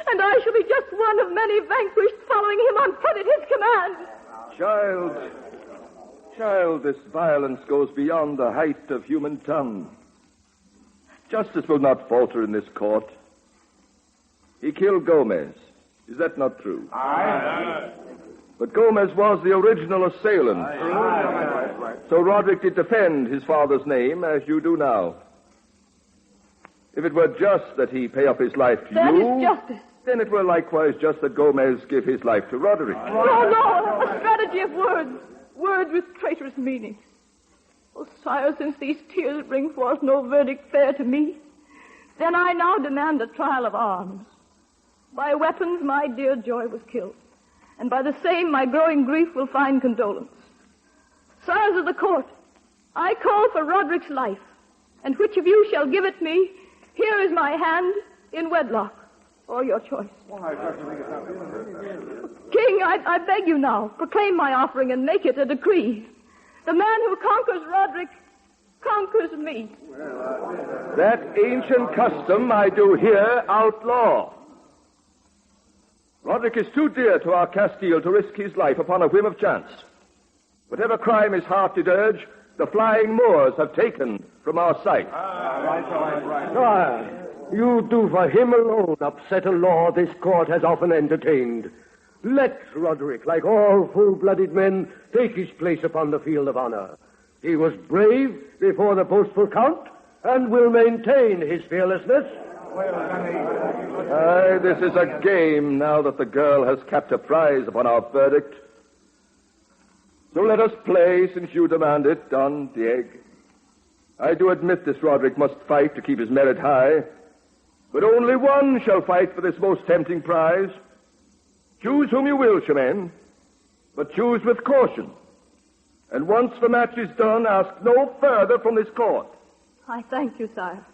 And I shall be just one of many vanquished, following him on foot at his command. Child, this violence goes beyond the height of human tongue. Justice will not falter in this court. He killed Gomez. Is that not true? Aye. But Gomez was the original assailant. Aye. So Roderick did defend his father's name, as you do now. If it were just that he pay up his life to that you... That is justice. Then it were likewise just that Gomez give his life to Roderick. No, a strategy of words. Words with traitorous meaning. Oh, sire, since these tears bring forth no verdict fair to me, then I now demand a trial of arms. By weapons my dear Joy was killed, and by the same my growing grief will find condolence. Sires of the court, I call for Roderick's life, and which of you shall give it me, here is my hand in wedlock, or your choice. King, I beg you now, proclaim my offering and make it a decree. The man who conquers Roderick conquers me. That ancient custom I do here outlaw. Roderick is too dear to our Castille to risk his life upon a whim of chance. Whatever crime his heart did urge, the flying Moors have taken from our sight. Sire, you do for him alone upset a law this court has often entertained. Let Roderick, like all full-blooded men, take his place upon the field of honor. He was brave before the boastful count, and will maintain his fearlessness. Aye, this is a game now that the girl has capped a prize upon our verdict. So let us play, since you demand it, Don Diego. I do admit this Roderick must fight to keep his merit high, but only one shall fight for this most tempting prize. Choose whom you will, Chimène, but choose with caution. And once the match is done, ask no further from this court. I thank you, sire,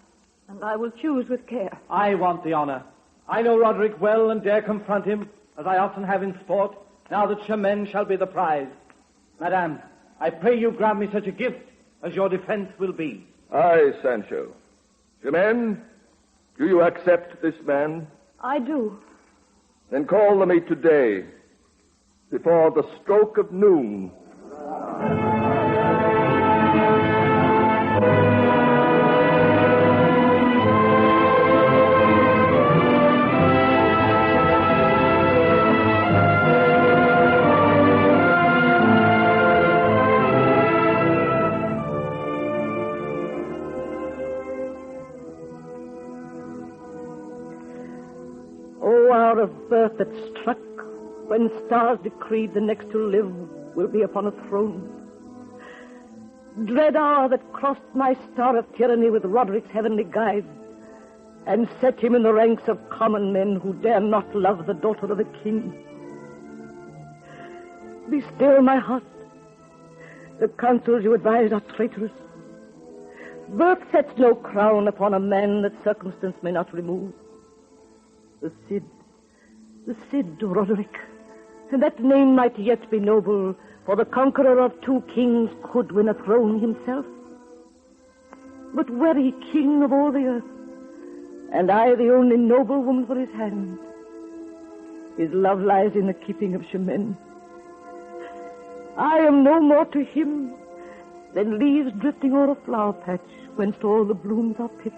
and I will choose with care. I want the honor. I know Roderick well and dare confront him, as I often have in sport, now that Chimène shall be the prize. Madame, I pray you grant me such a gift as your defense will be. Aye, Sancho. Chimène, do you accept this man? I do. Then call the meet today, before the stroke of noon. Of birth that struck when stars decreed the next to live will be upon a throne. Dread hour that crossed my star of tyranny with Roderick's heavenly guide and set him in the ranks of common men who dare not love the daughter of a king. Be still, my heart. The counsels you advise are traitorous. Birth sets no crown upon a man that circumstance may not remove. The Cid, Roderick. And that name might yet be noble, for the conqueror of two kings could win a throne himself. But were he king of all the earth, and I the only noble woman for his hand, his love lies in the keeping of Chimène. I am no more to him than leaves drifting o'er a flower patch whence all the blooms are picked.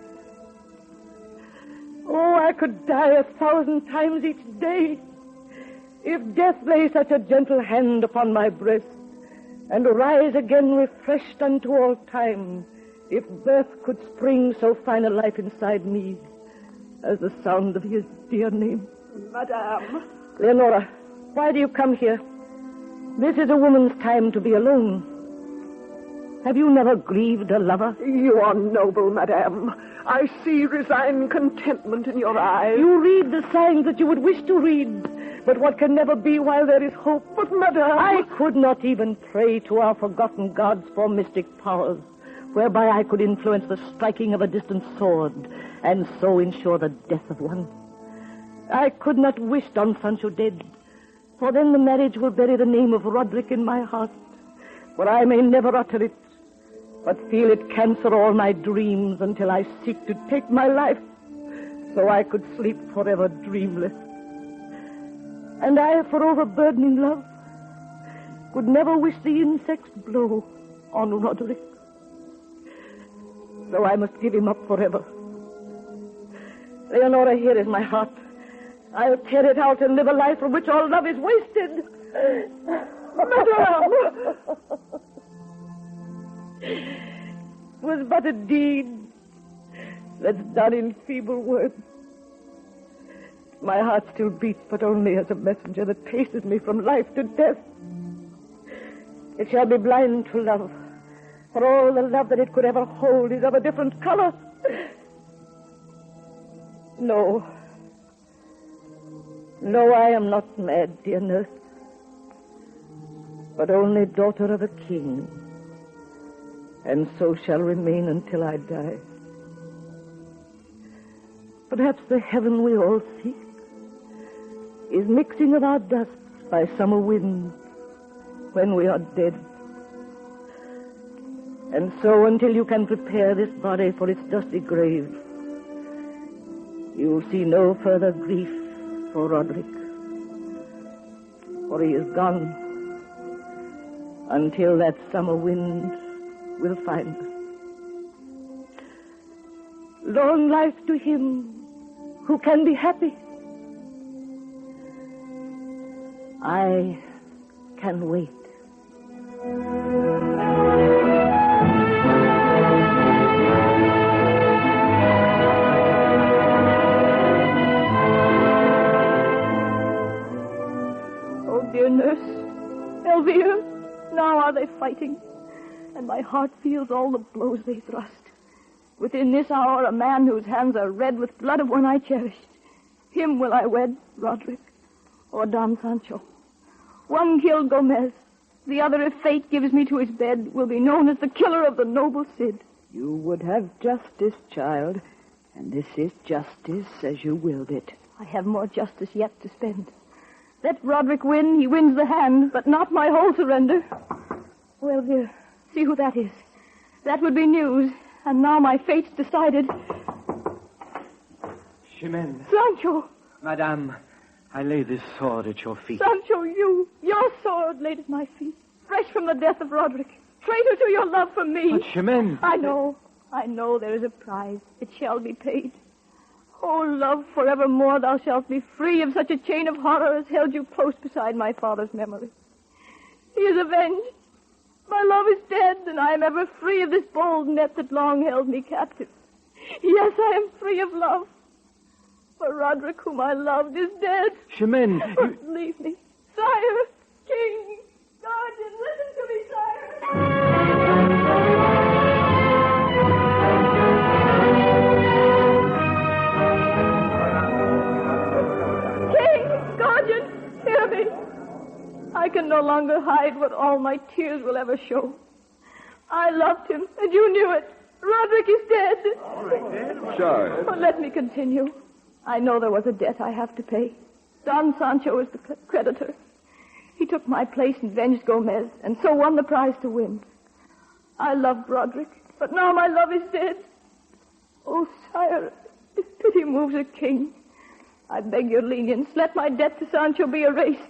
Oh, I could die 1,000 times each day if death lay such a gentle hand upon my breast and rise again refreshed unto all time, if birth could spring so fine a life inside me as the sound of his dear name. Madame. Leonora, why do you come here? This is a woman's time to be alone. Have you never grieved a lover? You are noble, madame. I see resigned contentment in your eyes. You read the signs that you would wish to read. But what can never be while there is hope. But, madame... I could not even pray to our forgotten gods for mystic powers, whereby I could influence the striking of a distant sword, and so ensure the death of one. I could not wish Don Sancho dead, for then the marriage will bury the name of Roderick in my heart, for I may never utter it, but feel it cancer all my dreams until I seek to take my life, so I could sleep forever dreamless. And I, for overburdening love, could never wish the insect's blow on Roderick. So I must give him up forever. Leonora, here is my heart. I'll tear it out and live a life from which all love is wasted. Madame! It was but a deed that's done in feeble words. My heart still beats, but only as a messenger that paces me from life to death. It shall be blind to love, for all the love that it could ever hold is of a different color. No, I am not mad, dear nurse, but only daughter of a king, and so shall remain until I die. Perhaps the heaven we all seek is mixing of our dust by summer winds when we are dead. And so until you can prepare this body for its dusty grave, you'll see no further grief for Roderick, for he is gone until that summer wind will find us. Long life to him who can be happy. I can wait. Oh, dear nurse, Elvire, now are they fighting? And my heart feels all the blows they thrust. Within this hour, a man whose hands are red with blood of one I cherished. Him will I wed, Roderick, or Don Sancho. One killed Gomez. The other, if fate gives me to his bed, will be known as the killer of the noble Cid. You would have justice, child, and this is justice as you willed it. I have more justice yet to spend. Let Roderick win, he wins the hand, but not my whole surrender. Well, dear, see who that is. That would be news, and now my fate's decided. Chimène. Sancho! Madame, I lay this sword at your feet. Sancho, your sword laid at my feet, fresh from the death of Roderick. Traitor to your love for me. But Chimène... I know there is a prize. It shall be paid. Oh, love, forevermore thou shalt be free of such a chain of horror as held you close beside my father's memory. He is avenged. My love is dead, and I am ever free of this bold net that long held me captive. Yes, I am free of love. For Roderick, whom I loved, is dead. Chimène, you... Leave me. Sire, king, guardian, listen to me, sire. King, guardian, hear me. I can no longer hide what all my tears will ever show. I loved him, and you knew it. Roderick is dead. Sure. But let me continue. I know there was a debt I have to pay. Don Sancho is the creditor. He took my place and avenged Gomez, and so won the prize to win. I loved Roderick, but now my love is dead. Oh, sire, if pity moves a king, I beg your lenience. Let my debt to Sancho be erased.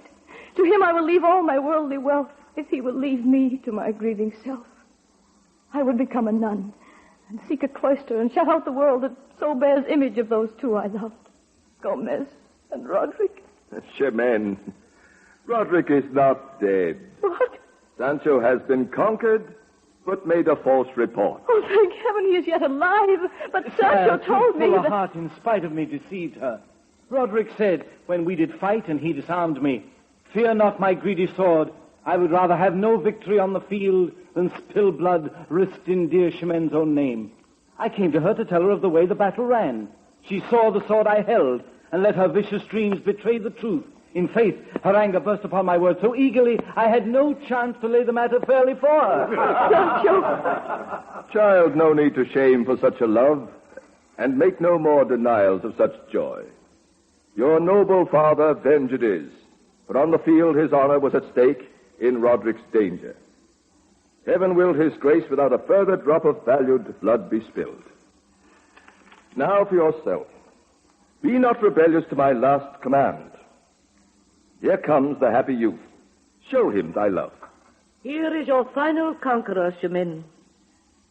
To him I will leave all my worldly wealth, if he will leave me to my grieving self. I would become a nun, and seek a cloister, and shut out the world that so bears image of those two I loved, Gomez and Roderick. Chimène, Roderick is not dead. What? Sancho has been conquered, but made a false report. Oh, thank heaven he is yet alive. But Sancho told me that... heart, in spite of me, deceived her. Roderick said, when we did fight and he disarmed me, "Fear not my greedy sword. I would rather have no victory on the field than spill blood risked in dear Chimène's own name." I came to her to tell her of the way the battle ran. She saw the sword I held and let her vicious dreams betray the truth. In faith, her anger burst upon my words so eagerly, I had no chance to lay the matter fairly for her. Don't you? Child, no need to shame for such a love, and make no more denials of such joy. Your noble father venged is, for on the field his honor was at stake in Roderick's danger. Heaven willed his grace without a further drop of valued blood be spilled. Now for yourself. Be not rebellious to my last command. Here comes the happy youth. Show him thy love. Here is your final conqueror, Chimène.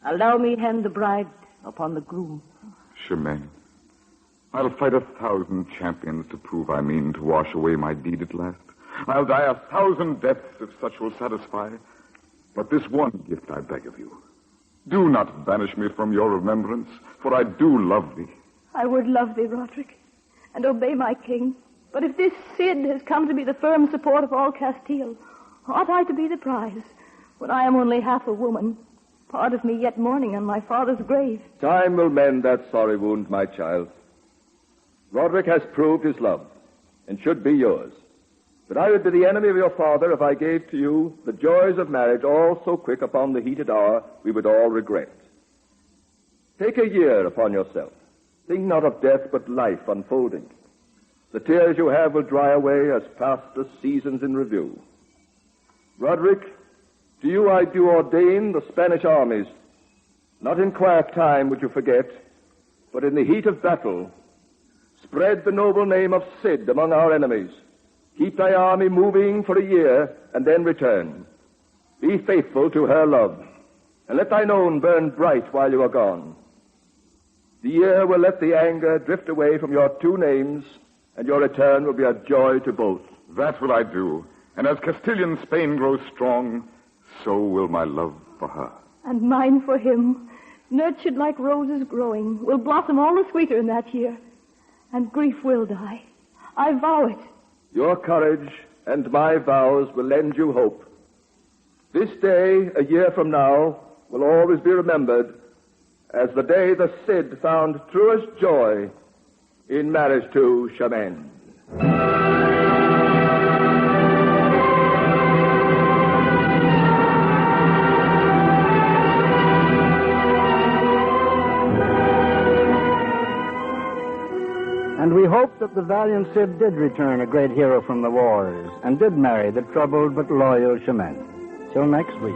Allow me hand the bride upon the groom. Chimène, I'll fight 1,000 champions to prove I mean to wash away my deed at last. I'll die 1,000 deaths if such will satisfy. But this one gift I beg of you. Do not banish me from your remembrance, for I do love thee. I would love thee, Rodrigue, and obey my king. But if this Cid has come to be the firm support of all Castile, ought I to be the prize, when I am only half a woman, part of me yet mourning on my father's grave? Time will mend that sorry wound, my child. Roderick has proved his love, and should be yours. But I would be the enemy of your father if I gave to you the joys of marriage all so quick upon the heated hour we would all regret. Take a year upon yourself. Think not of death, but life unfolding. The tears you have will dry away as pass the seasons in review. Roderick, to you I do ordain the Spanish armies. Not in quiet time would you forget, but in the heat of battle, spread the noble name of Cid among our enemies. Keep thy army moving for a year, and then return. Be faithful to her love, and let thine own burn bright while you are gone. The year will let the anger drift away from your two names, and your return will be a joy to both. That will I do. And as Castilian Spain grows strong, so will my love for her. And mine for him, nurtured like roses growing, will blossom all the sweeter in that year. And grief will die. I vow it. Your courage and my vows will lend you hope. This day, a year from now, will always be remembered as the day the Cid found truest joy in marriage to Chimène. And we hope that the valiant Cid did return a great hero from the wars and did marry the troubled but loyal Chimène. Till next week.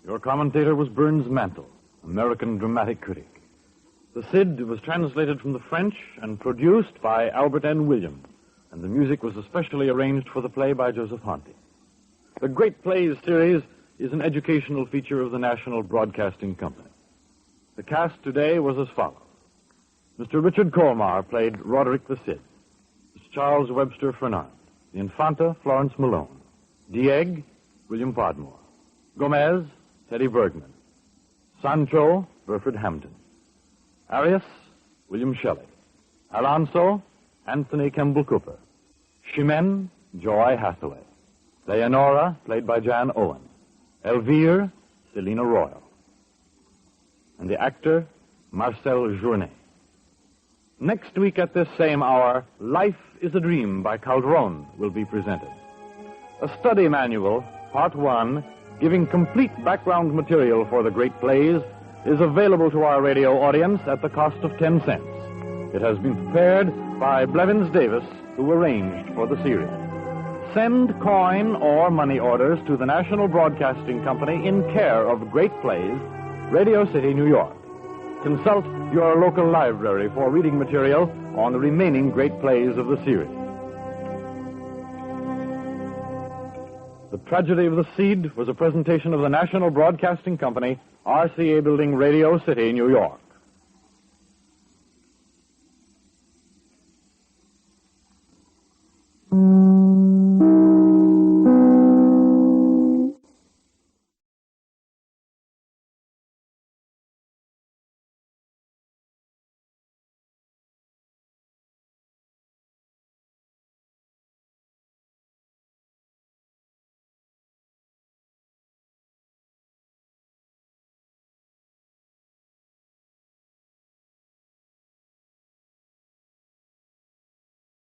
Your commentator was Burns Mantle, American dramatic critic. The Cid was translated from the French and produced by Albert N. Williams, and the music was especially arranged for the play by Joseph Honti. The Great Plays series is an educational feature of the National Broadcasting Company. The cast today was as follows. Mr. Richard Colmar played Roderick the Cid. Mr. Charles Webster Fernand. The Infanta, Florence Malone. Dieg, William Podmore. Gomez, Teddy Bergman. Sancho, Burford Hampton. Arias, William Shelley. Alonso, Anthony Kemble Cooper. Chimène, Joy Hathaway. Leonora, played by Jan Owen. Elvire, Selina Royal. And the actor, Marcel Journet. Next week at this same hour, Life is a Dream by Calderon will be presented. A study manual, Part 1, giving complete background material for the great plays, is available to our radio audience at the cost of 10 cents. It has been prepared by Blevins Davis, who arranged for the series. Send coin or money orders to the National Broadcasting Company in care of Great Plays, Radio City, New York. Consult your local library for reading material on the remaining great plays of the series. The Tragedy of the Cid was a presentation of the National Broadcasting Company, RCA Building, Radio City, New York.